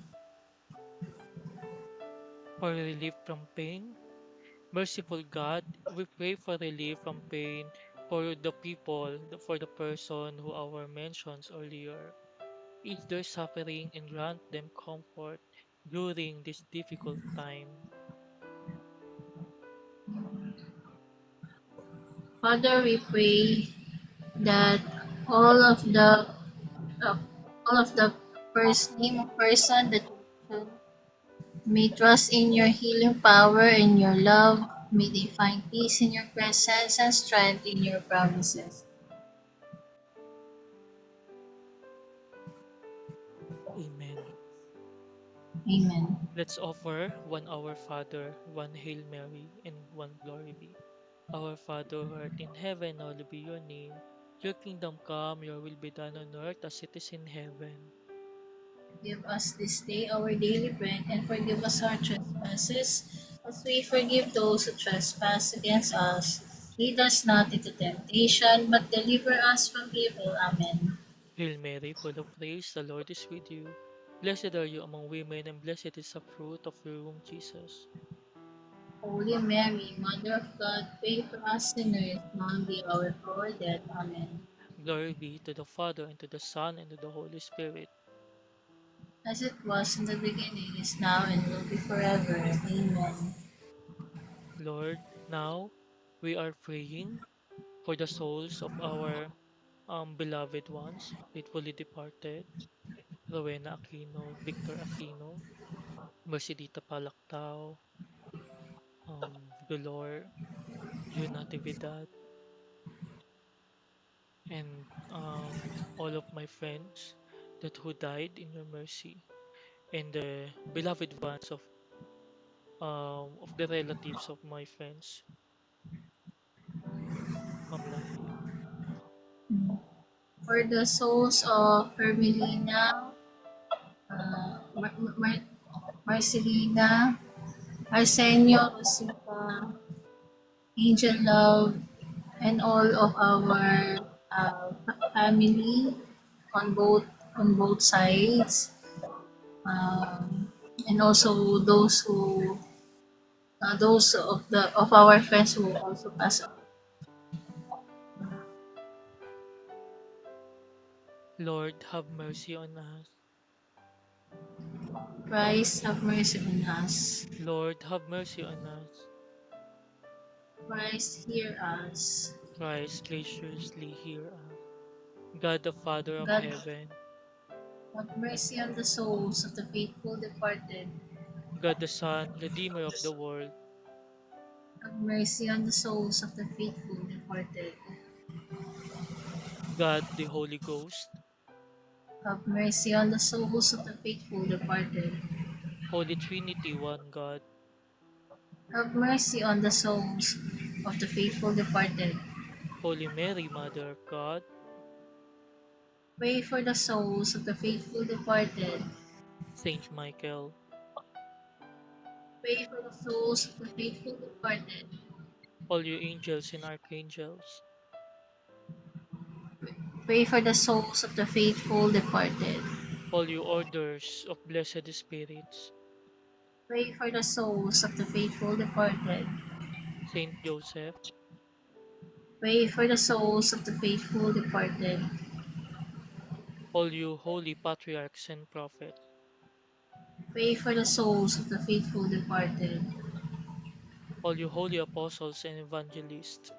for relief from pain. Merciful God, we pray for relief from pain for the people, for the person who our mentions earlier. Ease their suffering and grant them comfort during this difficult time.
Father, we pray that all of the uh, all of the first name of person that you mentioned may trust in your healing power and your love. May they find peace in your presence and strength in your promises.
Amen.
Amen.
Let's offer one Our Father, one Hail Mary, and one Glory be. Our Father who art in heaven, hallowed be your name. Your kingdom come, your will be done on earth as it is in heaven.
Give us this day our daily bread and forgive us our trespasses as we forgive those who trespass against us. Lead us not into temptation, but deliver us from evil. Amen.
Hail Mary, full of grace, the Lord is with you. Blessed are you among women, and blessed is the fruit of your womb, Jesus.
Holy Mary, Mother of God, pray for us sinners, now and the hour of our death. Amen.
Glory be to the Father, and to the Son, and to the Holy Spirit.
As it was in the beginning, is now, and will be forever. Amen.
Lord, now we are praying for the souls of our beloved ones, faithfully departed, Rowena Aquino, Victor Aquino, Mercedita Palactao, Dolor, June Natividad, and all of my friends that who died in your mercy, and the beloved ones of the relatives of my friends, Mamlahi.
For the souls of Hermelina, Marcelina, Arsenio, Rosita, Angel Love, and all of our family on both sides, and also those of our friends who also passed on.
Lord, have mercy on us.
Christ, have mercy on us.
Lord, have mercy on us.
Christ, hear us.
Christ, graciously hear us. God the Father of
God,
heaven,
have mercy on the souls of the faithful departed.
God the Son, Redeemer of the world,
Have mercy on the souls of the faithful departed.
God the Holy Ghost,
Have mercy on the souls of the faithful departed.
Holy Trinity, one God,
Have mercy on the souls of the faithful departed.
Holy Mary, Mother of God,
Pray for the souls of the faithful departed.
Saint Michael,
Pray for the souls of the faithful departed.
all you angels and archangels,
Pray for the souls of the faithful departed.
all you orders of blessed spirits,
Pray for the souls of the faithful departed.
Saint Joseph,
Pray for the souls of the faithful departed.
all you holy patriarchs and prophets,
Pray for the souls of the faithful departed.
all you holy apostles and evangelists,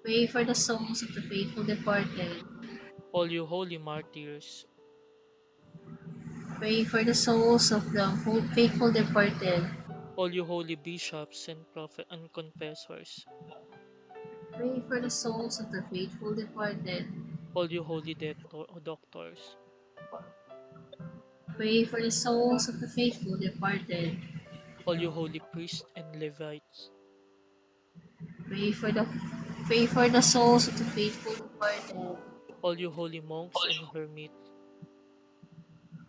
Pray for the souls of the faithful departed.
all you holy martyrs,
Pray for the souls of the faithful departed.
all you holy bishops and prophet and confessors,
Pray for the souls of the faithful departed.
all you holy doctors,
Pray for the souls of the faithful departed.
all you holy priests and Levites,
Pray for the souls of the faithful departed.
all you holy monks and hermits,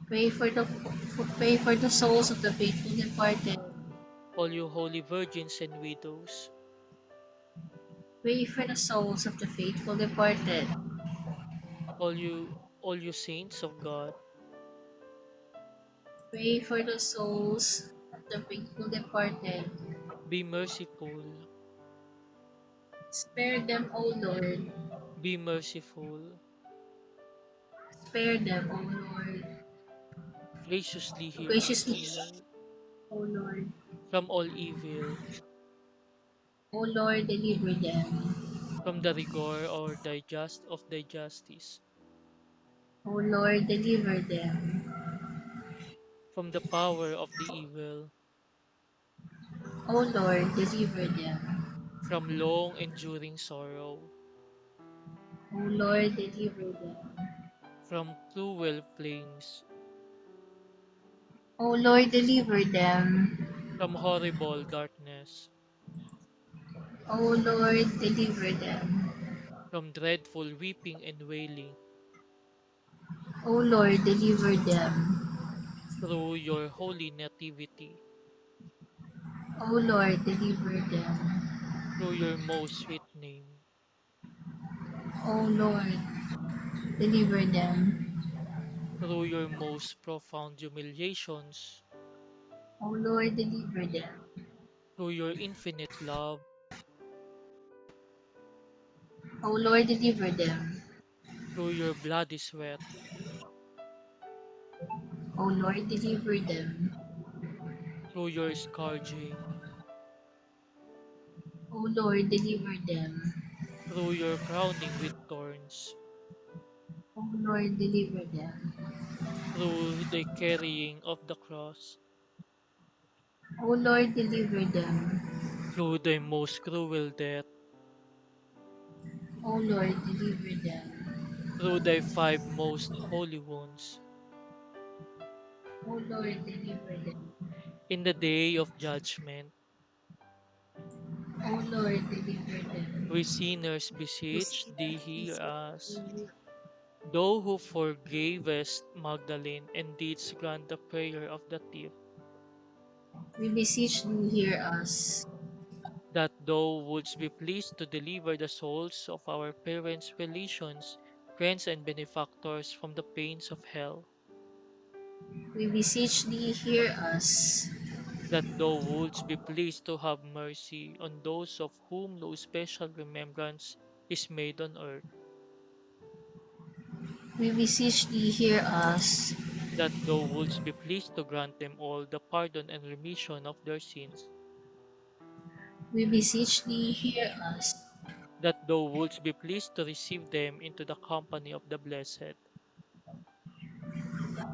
Pray for the souls of the faithful departed.
all you holy virgins and widows,
Pray for the souls of the faithful departed.
all you saints of God,
Pray for the souls of the faithful departed.
be merciful,
Spare them, O Lord.
be merciful,
Spare them, O Lord.
graciously hear
Graciously,
us,
O
O Lord,
Lord.
from all evil,
O Lord, deliver them.
from the rigor or of thy justice,
O Lord, deliver them.
from the power of the evil,
O Lord, deliver them.
from long enduring sorrow,
O Lord, deliver them.
from cruel flames,
O Lord, deliver them.
from horrible darkness,
O Lord, deliver them.
from dreadful weeping and wailing,
O Lord, deliver them.
through your holy nativity,
O Lord, deliver them.
through your most sweet name,
O Lord, deliver them.
through your most profound humiliations,
O Lord, deliver them.
through your infinite love,
O Lord, deliver them.
through your bloody sweat,
O Lord, deliver them.
through your scourging,
O Lord, deliver them.
through your crowning with thorns,
O Lord, deliver them.
through the carrying of the cross,
O Lord, deliver them.
through the most cruel death,
O Lord, deliver them.
through thy 5 most holy wounds,
O Lord, deliver them.
in the day of judgment,
O Lord, deliver them.
we sinners beseech thee, hear us. Thou who forgavest Magdalene and didst grant the prayer of the thief,
We beseech thee, hear us.
that thou wouldst be pleased to deliver the souls of our parents, relations, friends, and benefactors from the pains of hell,
We beseech thee, hear us.
that thou wouldst be pleased to have mercy on those of whom no special remembrance is made on earth,
We beseech thee, hear us.
that thou wouldst be pleased to grant them all the pardon and remission of their sins,
We beseech thee, hear us.
that thou wouldst be pleased to receive them into the company of the blessed,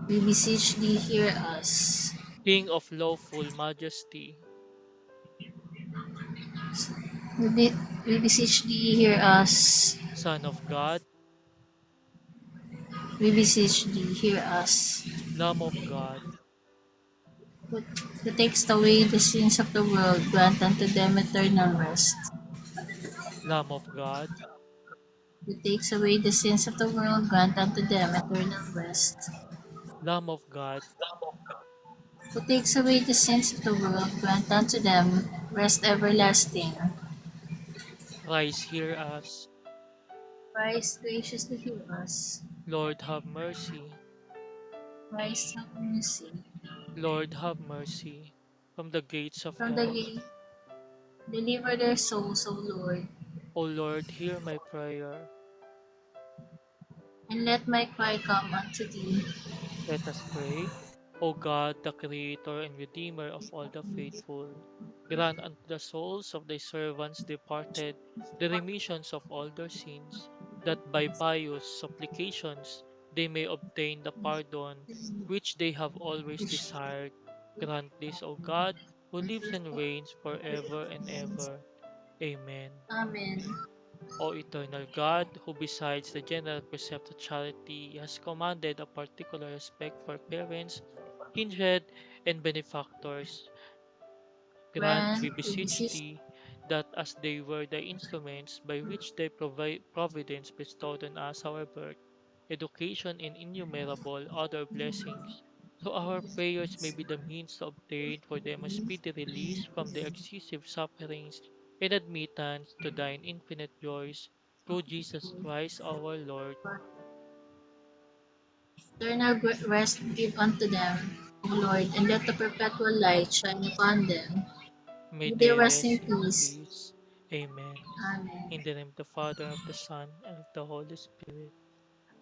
We beseech thee, hear us.
King of lawful majesty,
We beseech thee, hear us.
Son of God,
We beseech thee, hear us.
Lamb of God,
Who takes away the sins of the world, grant unto them eternal rest.
Lamb of God,
who takes away the sins of the world, grant unto them eternal rest.
Lamb of God,
Who takes away the sins of the world, grant unto them rest everlasting.
Christ hear us.
Christ graciously hear us.
Lord have mercy.
Christ have mercy.
Lord have mercy. From the gates of
From the
hell,
gate, deliver their souls, O Lord,
O Lord, hear my prayer.
and let my cry come unto thee.
Let us pray. O God, the Creator and Redeemer of all the faithful, grant unto the souls of thy servants departed the remissions of all their sins, that by pious supplications they may obtain the pardon which they have always desired. Grant this, O God, who lives and reigns forever and ever. Amen.
Amen.
O eternal God, who besides the general precept of charity has commanded a particular respect for parents, kindred, and benefactors, grant,
Grant,
we
we
beseech
beseech
thee, that as they were the instruments by which thy providence bestowed on us our birth, education, and innumerable other blessings, so our prayers may be the means to obtain for them a speedy release from their excessive sufferings and admittance to thine infinite joys, through Jesus Christ our Lord.
eternal rest give unto them, O Lord, and let the perpetual light shine upon them.
May
May they
they
rest in
rest in
peace.
peace. Amen.
Amen.
In the name of the Father, of the Son, and of the Holy Spirit.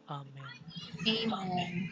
Amen.
Amen.